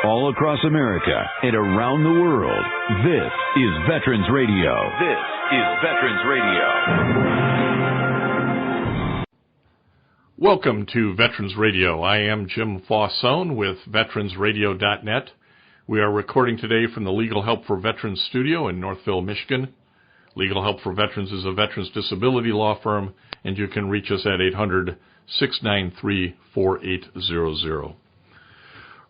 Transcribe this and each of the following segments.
All across America and around the world, this is Veterans Radio. This is Veterans Radio. Welcome to Veterans Radio. I am Jim Fausone with VeteransRadio.net. We are recording today from the Legal Help for Veterans studio in Northville, Michigan. Legal Help for Veterans is a veterans disability law firm, and you can reach us at 800-693-4800.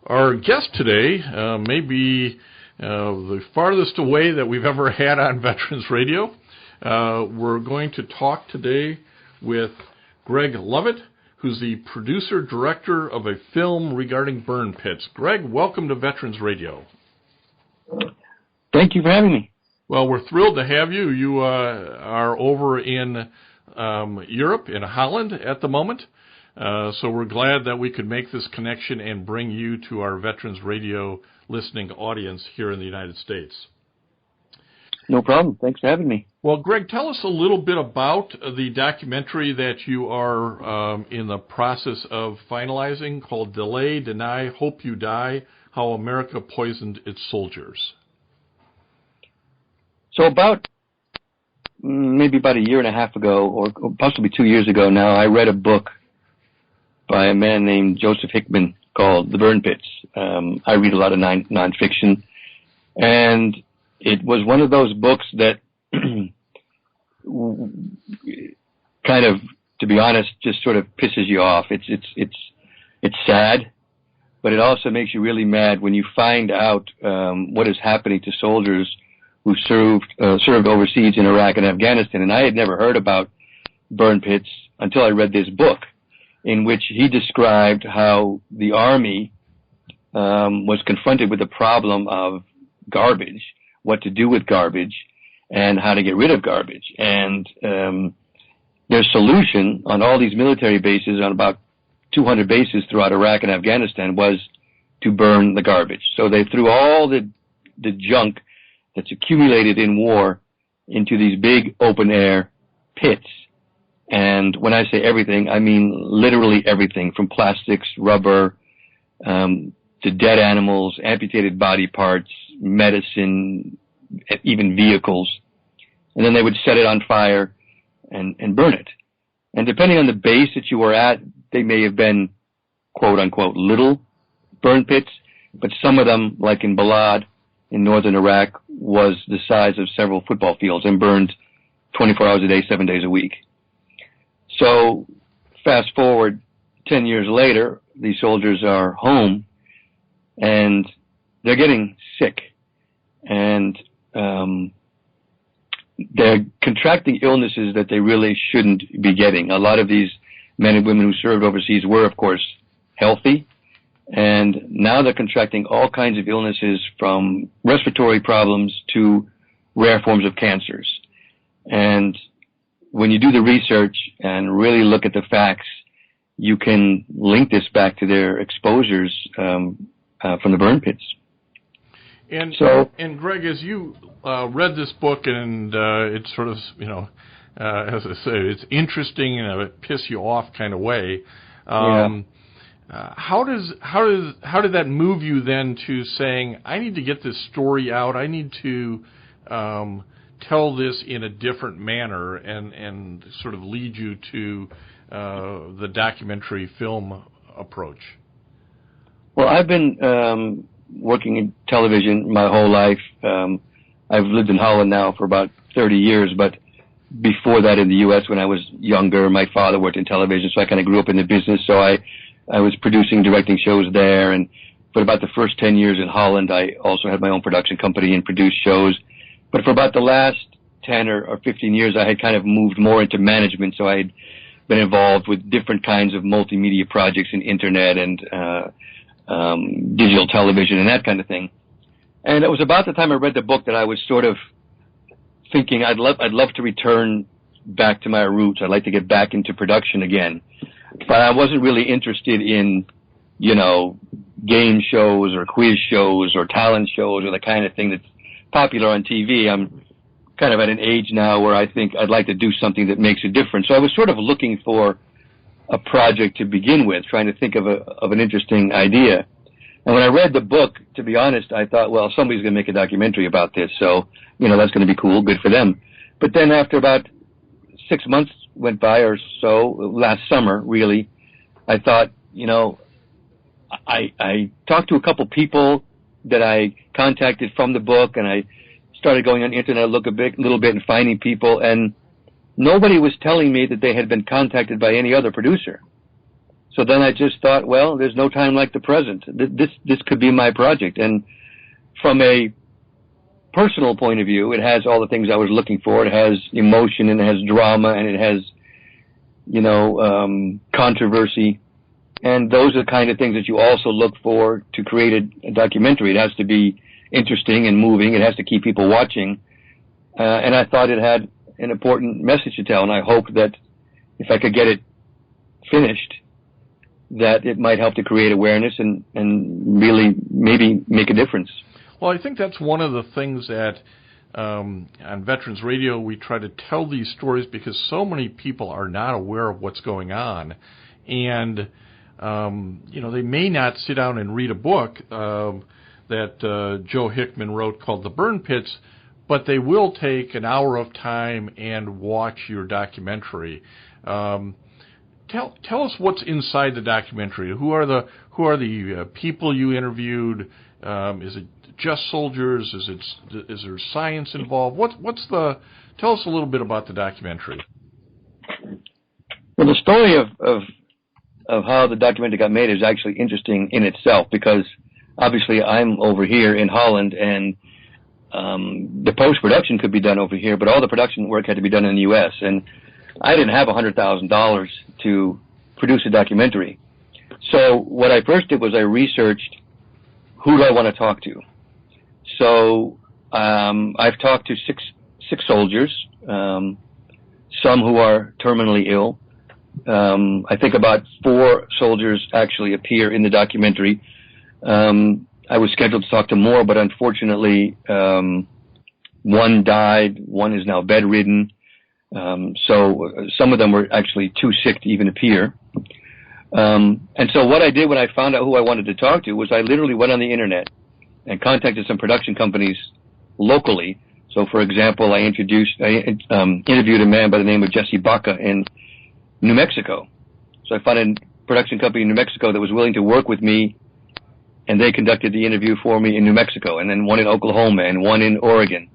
Our guest today may be the farthest away that we've ever had on Veterans Radio. We're going to talk today with Greg Lovett, who's the producer-director of a film regarding burn pits. Greg, welcome to Veterans Radio. Thank you for having me. Well, we're thrilled to have you. You are over in Europe, in Holland at the moment. So we're glad that we could make this connection and bring you to our Veterans Radio listening audience here in the United States. No problem. Thanks for having me. Well, Greg, tell us a little bit about the documentary that you are in the process of finalizing called Delay, Deny, Hope You Die, How America Poisoned Its Soldiers. So maybe about a year and a half ago, or possibly 2 years ago now, I read a book by a man named Joseph Hickman called The Burn Pits. I read a lot of nonfiction, and it was one of those books that kind of, to be honest, just sort of pisses you off. It's sad, but it also makes you really mad when you find out what is happening to soldiers who served overseas in Iraq and Afghanistan. And I had never heard about burn pits until I read this book, in which he described how the Army was confronted with the problem of garbage, what to do with garbage, and how to get rid of garbage. And their solution on all these military bases, on about 200 bases throughout Iraq and Afghanistan, was to burn the garbage. So they threw all the junk that's accumulated in war into these big open-air pits. And when I say everything, I mean literally everything, from plastics, rubber, to dead animals, amputated body parts, medicine, even vehicles. And then they would set it on fire and burn it. And depending on the base that you were at, they may have been, quote-unquote, little burn pits, but some of them, like in Balad in northern Iraq, was the size of several football fields and burned 24 hours a day, 7 days a week. So fast forward 10 years later, these soldiers are home and they're getting sick, and they're contracting illnesses that they really shouldn't be getting. A lot of these men and women who served overseas were, of course, healthy, and now they're contracting all kinds of illnesses, from respiratory problems to rare forms of cancers. And when you do the research and really look at the facts, you can link this back to their exposures from the burn pits. And Greg, as you read this book, and it's sort of, as I say, it's interesting in a piss you off kind of way. How did that move you then to saying, I need to get this story out, I need to tell this in a different manner, and sort of lead you to the documentary film approach? Well, I've been working in television my whole life. I've lived in Holland now for about 30 years, but before that in the U.S. when I was younger, my father worked in television, so I kind of grew up in the business, so I was producing, directing shows there, and for about the first 10 years in Holland, I also had my own production company and produced shows. But for about the last 10 or 15 years, I had kind of moved more into management, so I had been involved with different kinds of multimedia projects in internet and digital television and that kind of thing. And it was about the time I read the book that I was sort of thinking I'd love to return back to my roots. I'd like to get back into production again. But I wasn't really interested in, game shows or quiz shows or talent shows or the kind of thing that's popular on TV. I'm kind of at an age now where I think I'd like to do something that makes a difference. So I was sort of looking for a project to begin with, trying to think of an interesting idea. And when I read the book, to be honest, I thought, well, somebody's going to make a documentary about this, so, that's going to be cool, good for them. But then after about 6 months went by or so, last summer, really, I thought, I talked to a couple people that I contacted from the book, and I started going on the internet, a little bit, and finding people, and nobody was telling me that they had been contacted by any other producer. So then I just thought, well, there's no time like the present. This could be my project. And from a personal point of view, it has all the things I was looking for. It has emotion, and it has drama, and it has, controversy. And those are the kind of things that you also look for to create a documentary. It has to be interesting and moving. It has to keep people watching. And I thought it had an important message to tell, and I hope that if I could get it finished, that it might help to create awareness and really maybe make a difference. Well, I think that's one of the things that on Veterans Radio we try to tell these stories because so many people are not aware of what's going on. And, they may not sit down and read a book that Joe Hickman wrote called The Burn Pits, but they will take an hour of time and watch your documentary. Tell us what's inside the documentary. Who are the people you interviewed? Is it just soldiers? Is there science involved? Tell us a little bit about the documentary. Well, the story of how the documentary got made is actually interesting in itself because obviously I'm over here in Holland and the post-production could be done over here, but all the production work had to be done in the U.S. and I didn't have $100,000 to produce a documentary. So what I first did was I researched who do I want to talk to. So I've talked to six soldiers, some who are terminally ill. I think about 4 soldiers actually appear in the documentary. I was scheduled to talk to more, but unfortunately, one died. One is now bedridden. So some of them were actually too sick to even appear. And so what I did when I found out who I wanted to talk to was I literally went on the internet and contacted some production companies locally. So, for example, I interviewed a man by the name of Jesse Baca in New Mexico. So I found a production company in New Mexico that was willing to work with me, and they conducted the interview for me in New Mexico, and then one in Oklahoma and one in Oregon.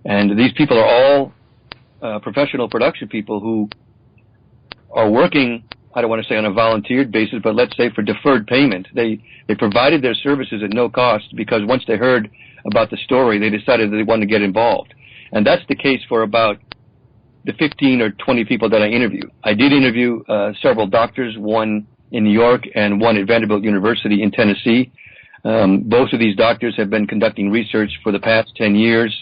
And these people are all professional production people who are working, I don't want to say on a volunteered basis, but let's say for deferred payment. They provided their services at no cost because once they heard about the story, they decided that they wanted to get involved. And that's the case for about the 15 or 20 people that I interviewed. I did interview several doctors, one in New York and one at Vanderbilt University in Tennessee. Both of these doctors have been conducting research for the past 10 years,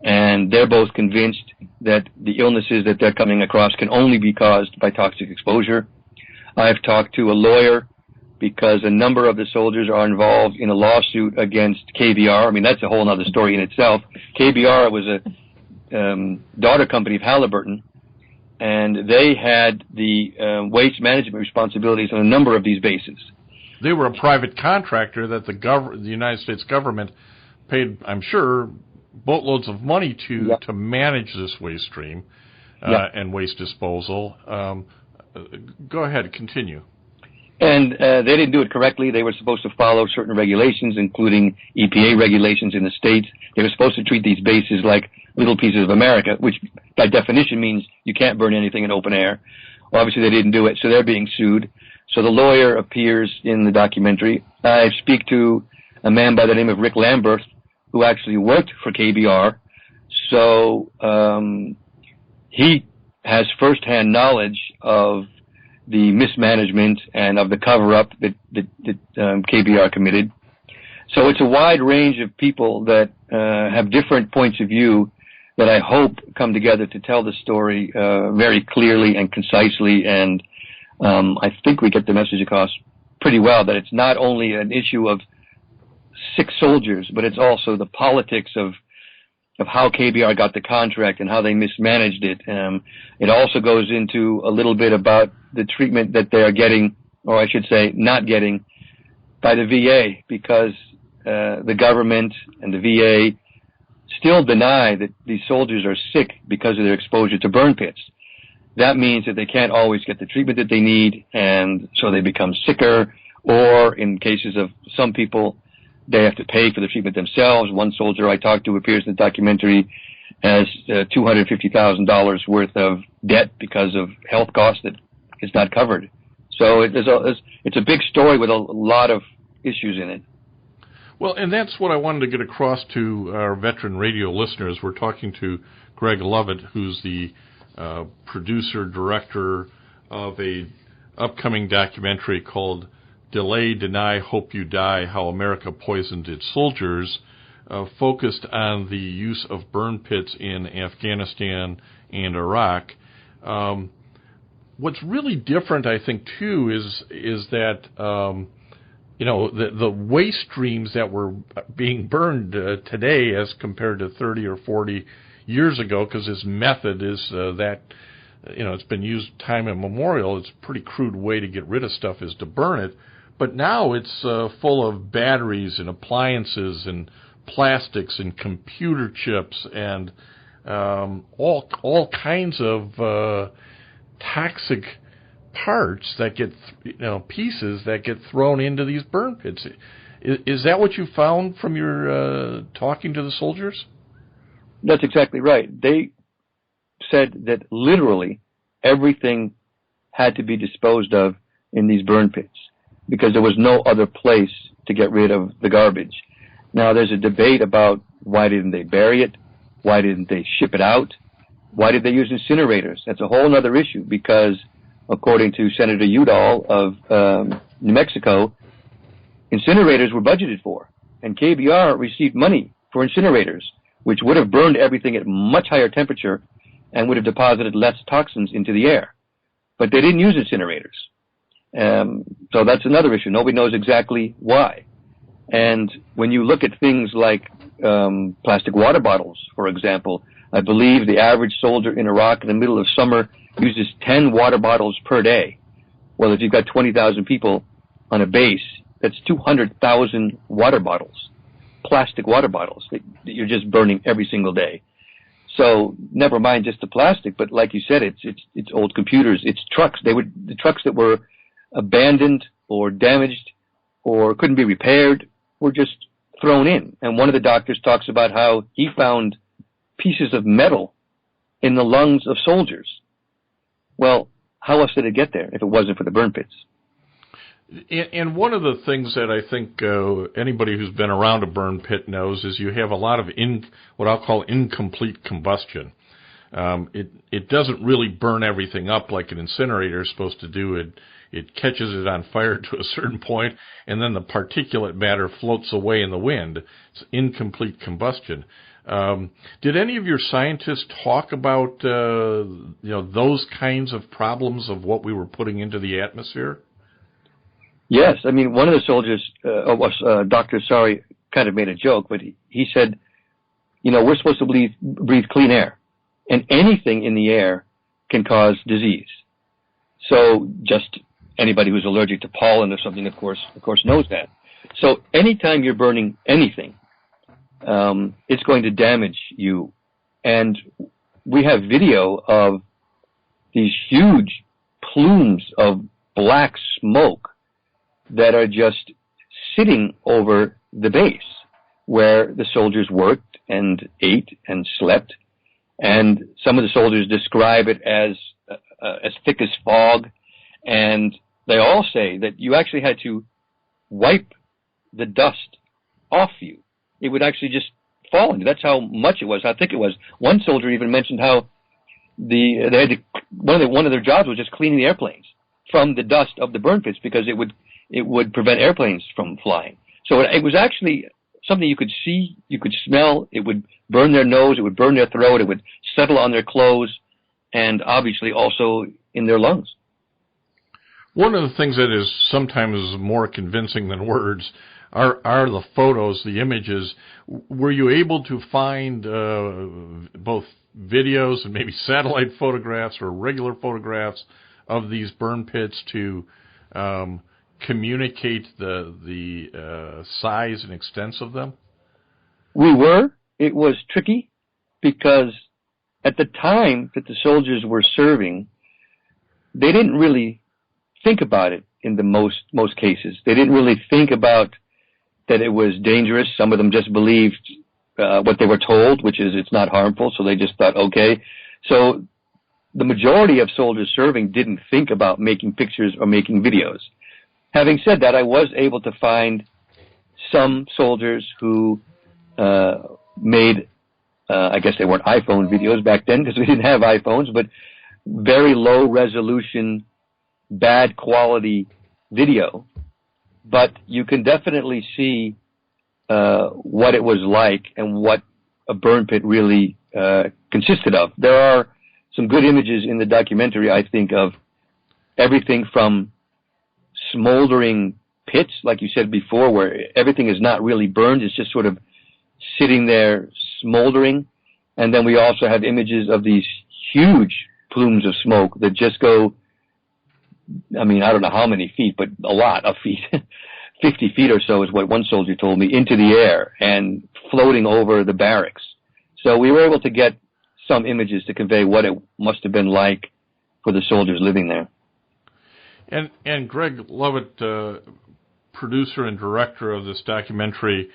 and they're both convinced that the illnesses that they're coming across can only be caused by toxic exposure. I've talked to a lawyer because a number of the soldiers are involved in a lawsuit against KBR. I mean, that's a whole other story in itself. KBR was a daughter company of Halliburton, and they had the waste management responsibilities on a number of these bases. They were a private contractor that the United States government paid, I'm sure, boatloads of money to manage this waste stream and waste disposal. Go ahead, continue. And they didn't do it correctly. They were supposed to follow certain regulations, including EPA regulations in the states. They were supposed to treat these bases like little pieces of America, which by definition means you can't burn anything in open air. Well, obviously they didn't do it, so they're being sued. So the lawyer appears in the documentary. I speak to a man by the name of Rick Lambert, who actually worked for KBR. So he has firsthand knowledge of the mismanagement and of the cover-up that KBR committed. So it's a wide range of people that have different points of view that I hope come together to tell the story very clearly and concisely, and I think we get the message across pretty well that it's not only an issue of 6 soldiers, but it's also the politics of how KBR got the contract and how they mismanaged it. It also goes into a little bit about the treatment that they are getting, or I should say not getting, by the VA because the government and the VA still deny that these soldiers are sick because of their exposure to burn pits. That means that they can't always get the treatment that they need, and so they become sicker, or in cases of some people, they have to pay for the treatment themselves. One soldier I talked to, appears in the documentary, has $250,000 worth of debt because of health costs that is not covered. So it's a big story with a lot of issues in it. Well, and that's what I wanted to get across to our veteran radio listeners. We're talking to Greg Lovett, who's the producer, director of a upcoming documentary called Delay, Deny, Hope You Die, How America Poisoned Its Soldiers, focused on the use of burn pits in Afghanistan and Iraq. What's really different, I think, too, is that the waste streams that were being burned today as compared to 30 or 40 years ago, because this method is it's been used time immemorial. It's a pretty crude way to get rid of stuff is to burn it. But now it's full of batteries and appliances and plastics and computer chips and all kinds of toxic parts that get, pieces that get thrown into these burn pits. Is that what you found from your talking to the soldiers? That's exactly right. They said that literally everything had to be disposed of in these burn pits because there was no other place to get rid of the garbage. Now, there's a debate about why didn't they bury it? Why didn't they ship it out? Why did they use incinerators? That's a whole other issue because, according to Senator Udall of New Mexico, incinerators were budgeted for, and KBR received money for incinerators, which would have burned everything at much higher temperature and would have deposited less toxins into the air. But they didn't use incinerators. So that's another issue. Nobody knows exactly why. And when you look at things like plastic water bottles, for example, I believe the average soldier in Iraq in the middle of summer uses 10 water bottles per day. Well, if you've got 20,000 people on a base, that's 200,000 water bottles, plastic water bottles that you're just burning every single day. So never mind just the plastic, but like you said, it's old computers, it's trucks. The trucks that were abandoned or damaged or couldn't be repaired were just thrown in. And one of the doctors talks about how he found pieces of metal in the lungs of soldiers. Well, how else did it get there if it wasn't for the burn pits? And one of the things that I think anybody who's been around a burn pit knows is you have a lot of what I'll call incomplete combustion. It doesn't really burn everything up like an incinerator is supposed to do. It catches it on fire to a certain point, and then the particulate matter floats away in the wind. It's incomplete combustion. Did any of your scientists talk about those kinds of problems of what we were putting into the atmosphere? Yes, I mean, one of the soldiers, doctors, kind of made a joke, but he said, we're supposed to breathe clean air, and anything in the air can cause disease. So just anybody who's allergic to pollen or something, of course knows that. So anytime you're burning anything, it's going to damage you. And we have video of these huge plumes of black smoke that are just sitting over the base where the soldiers worked and ate and slept. And some of the soldiers describe it as thick as fog. And they all say that you actually had to wipe the dust off you. It would actually just fall into. That's how much it was, how thick it was. One soldier even mentioned how one of their jobs was just cleaning the airplanes from the dust of the burn pits because it would prevent airplanes from flying. So it was actually something you could see, you could smell. It would burn their nose, it would burn their throat, it would settle on their clothes, and obviously also in their lungs. One of the things that is sometimes more convincing than words are the photos, the images. Were you able to find both videos and maybe satellite photographs or regular photographs of these burn pits to communicate the size and extent of them? We were. It was tricky because at the time that the soldiers were serving, they didn't really think about it in the most cases. They didn't really think about that it was dangerous. Some of them just believed what they were told, which is it's not harmful, so they just thought, okay. So the majority of soldiers serving didn't think about making pictures or making videos. Having said that, I was able to find some soldiers who made, I guess they weren't iPhone videos back then because we didn't have iPhones, but very low resolution, bad quality video. But you can definitely see what it was like and what a burn pit really consisted of. There are some good images in the documentary, I think, of everything from smoldering pits, like you said before, where everything is not really burned, it's just sort of sitting there smoldering. And then we also have images of these huge plumes of smoke that just go, I mean, I don't know how many feet, but a lot of feet. 50 feet or so is what one soldier told me, into the air and floating over the barracks. So we were able to get some images to convey what it must have been like for the soldiers living there. And Greg Lovett, producer and director of this documentary,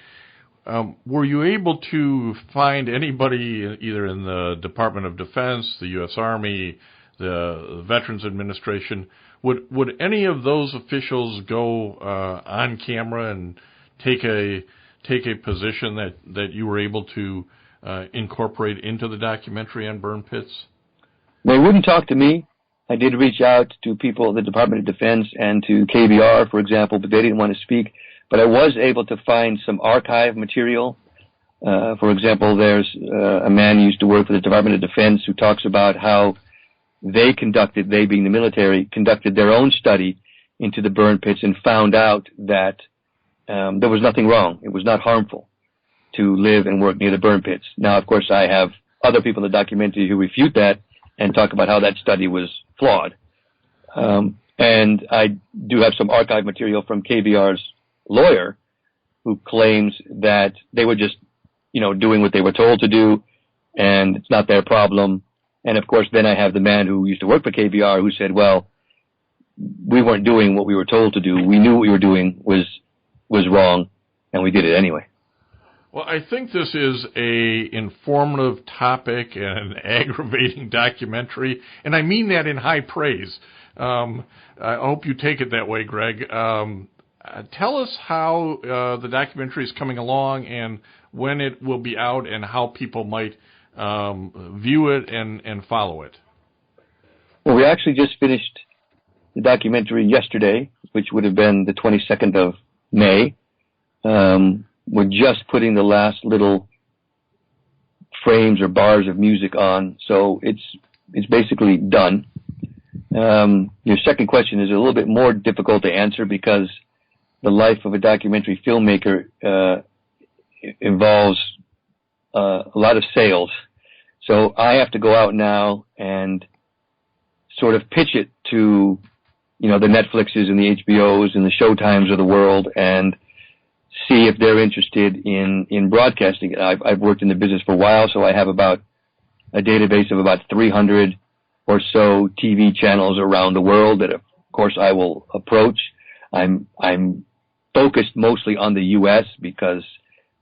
were you able to find anybody either in the Department of Defense, the U.S. Army, the Veterans Administration? Would any of those officials go on camera and take a position that you were able to incorporate into the documentary on burn pits? They wouldn't talk to me. I did reach out to people at the Department of Defense and to KBR, for example, but they didn't want to speak. But I was able to find some archive material. For example, there's a man who used to work for the Department of Defense who talks about how they being the military, conducted their own study into the burn pits and found out that there was nothing wrong. It was not harmful to live and work near the burn pits. Now, of course, I have other people in the documentary who refute that and talk about how that study was flawed. And I do have some archive material from KBR's lawyer who claims that they were just, doing what they were told to do, and it's not their problem. And of course, then I have the man who used to work for KBR who said, well, we weren't doing what we were told to do. We knew what we were doing was wrong, and we did it anyway. Well, I think this is a informative topic and an aggravating documentary, and I mean that in high praise. I hope you take it that way, Greg. Tell us how the documentary is coming along and when it will be out and how people might view it and follow it. Well, we actually just finished the documentary yesterday, which would have been the 22nd of May. We're just putting the last little frames or bars of music on, so it's basically done. Your second question is a little bit more difficult to answer because the life of a documentary filmmaker involves a lot of sales. So I have to go out now and sort of pitch it to, the Netflixes and the HBOs and the Showtimes of the world and see if they're interested in broadcasting it. I've worked in the business for a while, so I have about a database of about 300 or so TV channels around the world that, of course, I will approach. I'm focused mostly on the U.S. because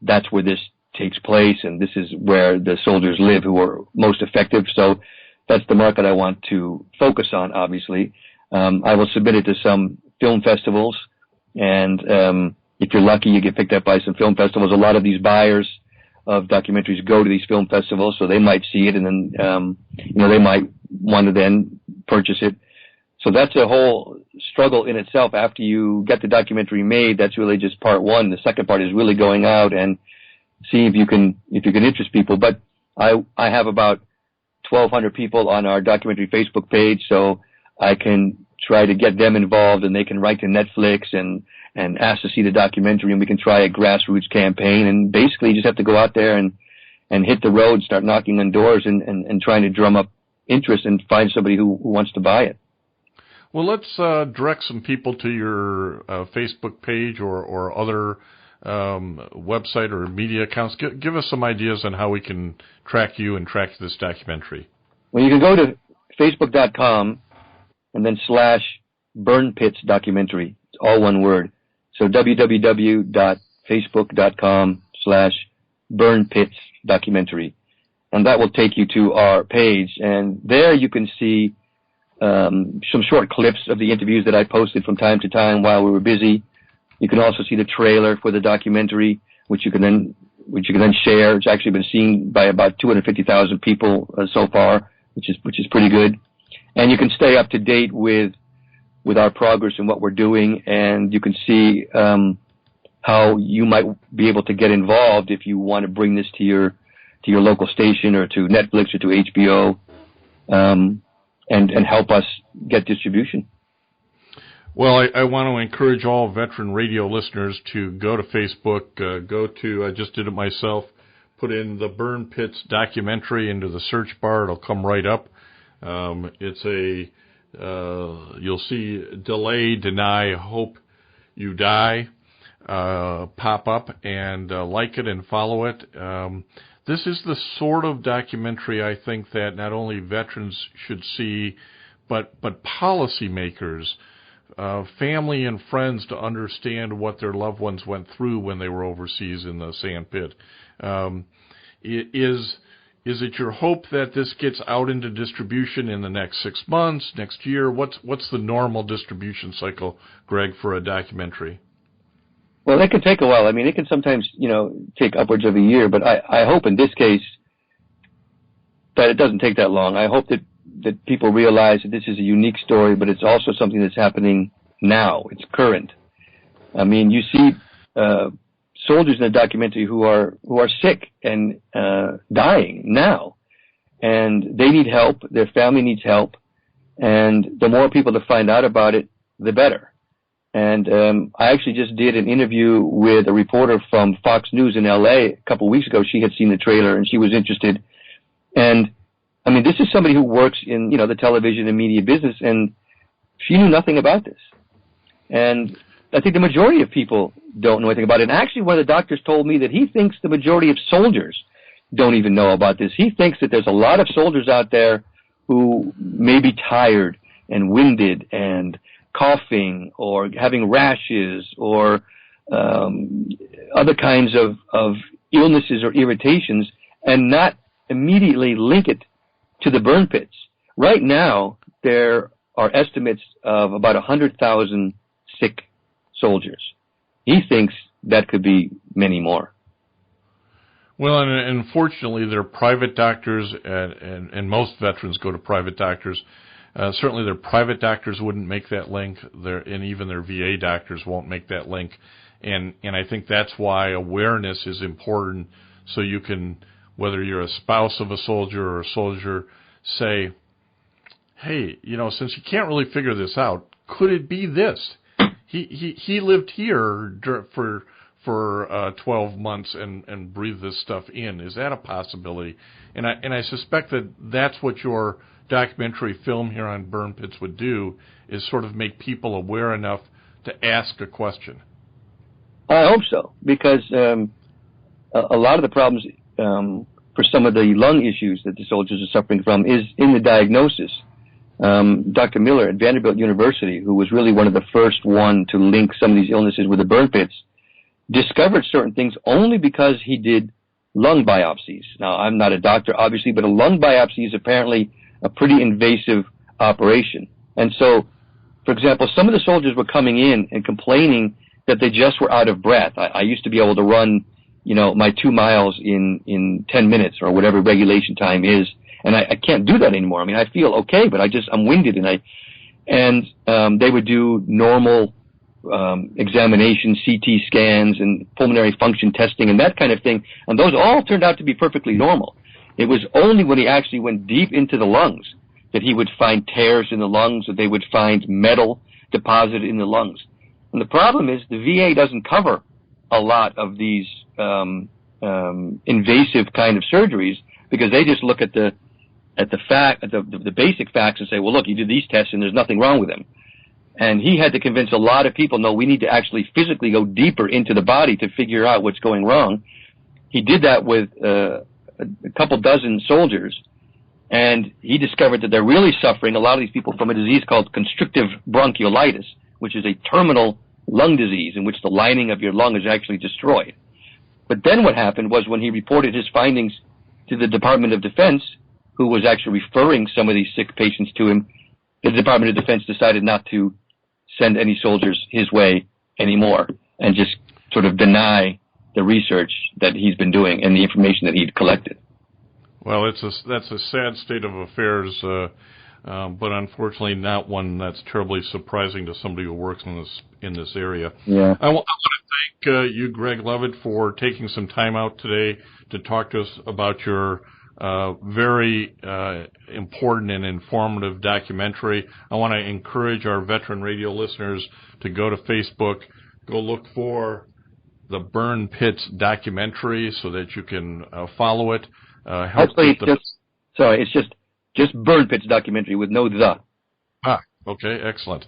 that's where this takes place, and this is where the soldiers live who are most effective. So that's the market I want to focus on, obviously. I will submit it to some film festivals, and if you're lucky, you get picked up by some film festivals. A lot of these buyers of documentaries go to these film festivals, so they might see it, and then they might want to then purchase it. So that's a whole struggle in itself. After you get the documentary made, that's really just part one. The second part is really going out and see if you can interest people. But I have about 1,200 people on our documentary Facebook page, so I can try to get them involved, and they can write to Netflix and ask to see the documentary, and we can try a grassroots campaign. And basically, you just have to go out there and hit the road, start knocking on doors, and trying to drum up interest and find somebody who wants to buy it. Well, let's direct some people to your Facebook page or other website or media accounts. Give us some ideas on how we can track you and track this documentary. Well, you can go to facebook.com and then /Burn Pits Documentary. It's all one word. So www.facebook.com/Burn Pits Documentary. And that will take you to our page. And there you can see some short clips of the interviews that I posted from time to time while we were busy. You can also see the trailer for the documentary, which you can then share. It's actually been seen by about 250,000 people so far, which is pretty good. And you can stay up to date with our progress and what we're doing, and you can see how you might be able to get involved if you want to bring this to your local station or to Netflix or to HBO, and help us get distribution. Well, I want to encourage all veteran radio listeners to go to Facebook, I just did it myself, put in the Burn Pits documentary into the search bar. It'll come right up. You'll see delay, deny, hope you die pop up, and like it and follow it. This is the sort of documentary I think that not only veterans should see, but policymakers, family and friends, to understand what their loved ones went through when they were overseas in the sand pit. Is it your hope that this gets out into distribution in the next 6 months, next year? What's the normal distribution cycle, Greg, for a documentary? Well, it can take a while. I mean, it can sometimes, take upwards of a year, but I hope in this case that it doesn't take that long. I hope that people realize that this is a unique story, but it's also something that's happening now. It's current. I mean, you see soldiers in the documentary who are sick and dying now, and they need help. Their family needs help, and the more people to find out about it, the better. And I actually just did an interview with a reporter from Fox News in L.A. a couple of weeks ago. She had seen the trailer and she was interested. And I mean, this is somebody who works in the television and media business, and she knew nothing about this. And I think the majority of people don't know anything about it. And actually, one of the doctors told me that he thinks the majority of soldiers don't even know about this. He thinks that there's a lot of soldiers out there who may be tired and winded and coughing or having rashes or other kinds of illnesses or irritations, and not immediately link it to the burn pits. Right now, there are estimates of about 100,000 sick soldiers. He thinks that could be many more. Well, and unfortunately, they're private doctors, and most veterans go to private doctors. Certainly their private doctors wouldn't make that link, and even their VA doctors won't make that link. And I think that's why awareness is important, so you can, whether you're a spouse of a soldier or a soldier, say, hey, since you can't really figure this out, could it be this? He lived here for 12 months and breathed this stuff in. Is that a possibility? And I suspect that's what your documentary film here on Burn Pits would do, is sort of make people aware enough to ask a question. I hope so, because a lot of the problems for some of the lung issues that the soldiers are suffering from is in the diagnosis. Dr. Miller at Vanderbilt University, who was really one of the first one to link some of these illnesses with the burn pits, discovered certain things only because he did lung biopsies. Now, I'm not a doctor, obviously, but a lung biopsy is apparently a pretty invasive operation. And so, for example, some of the soldiers were coming in and complaining that they just were out of breath. I used to be able to run, my 2 miles in 10 minutes or whatever regulation time is, and I can't do that anymore. I mean, I feel okay, but I'm winded, and they would do normal examinations, CT scans, and pulmonary function testing, and that kind of thing, and those all turned out to be perfectly normal. It was only when he actually went deep into the lungs that he would find tears in the lungs, or they would find metal deposited in the lungs. And the problem is the VA doesn't cover a lot of these invasive kind of surgeries, because they just look at the basic facts and say, well, look, you did these tests and there's nothing wrong with them. And he had to convince a lot of people, no, we need to actually physically go deeper into the body to figure out what's going wrong. He did that with a couple dozen soldiers, and he discovered that they're really suffering, a lot of these people, from a disease called constrictive bronchiolitis, which is a terminal lung disease in which the lining of your lung is actually destroyed. But then what happened was when he reported his findings to the Department of Defense, who was actually referring some of these sick patients to him, the Department of Defense decided not to send any soldiers his way anymore and just sort of deny the research that he's been doing and the information that he'd collected. Well, that's a sad state of affairs, but unfortunately not one that's terribly surprising to somebody who works in this area. Yeah. I want to thank you, Greg Lovett, for taking some time out today to talk to us about your very important and informative documentary. I want to encourage our Veteran Radio listeners to go to Facebook, go look for the Burn Pits documentary so that you can follow it. Actually, it's just Burn Pits documentary with no the. Okay, excellent.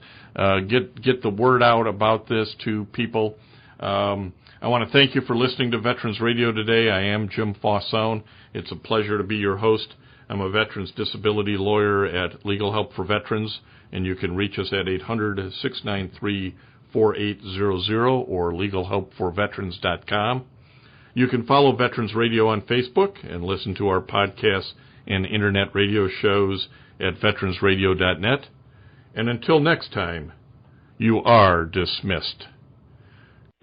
Get the word out about this to people. I want to thank you for listening to Veterans Radio today. I am Jim Fausone. It's a pleasure to be your host. I'm a veterans disability lawyer at Legal Help for Veterans, and you can reach us at 800-693-4800 or legalhelpforveterans.com. You can follow Veterans Radio on Facebook and listen to our podcasts and internet radio shows at veteransradio.net. And until next time, you are dismissed.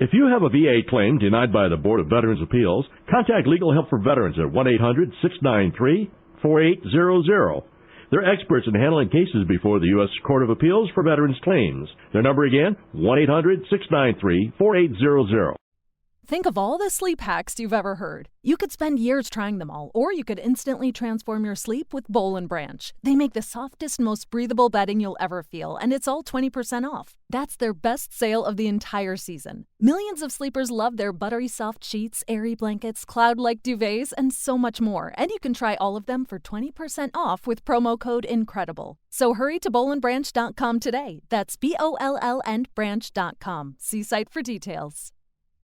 If you have a VA claim denied by the Board of Veterans' Appeals, contact Legal Help for Veterans at 1-800-693-4800. They're experts in handling cases before the U.S. Court of Appeals for Veterans Claims. Their number again, 1-800-693-4800. Think of all the sleep hacks you've ever heard. You could spend years trying them all, or you could instantly transform your sleep with Boll & Branch. They make the softest, most breathable bedding you'll ever feel, and it's all 20% off. That's their best sale of the entire season. Millions of sleepers love their buttery soft sheets, airy blankets, cloud-like duvets, and so much more. And you can try all of them for 20% off with promo code INCREDIBLE. So hurry to bollandbranch.com today. That's BOLL and branch.com. See site for details.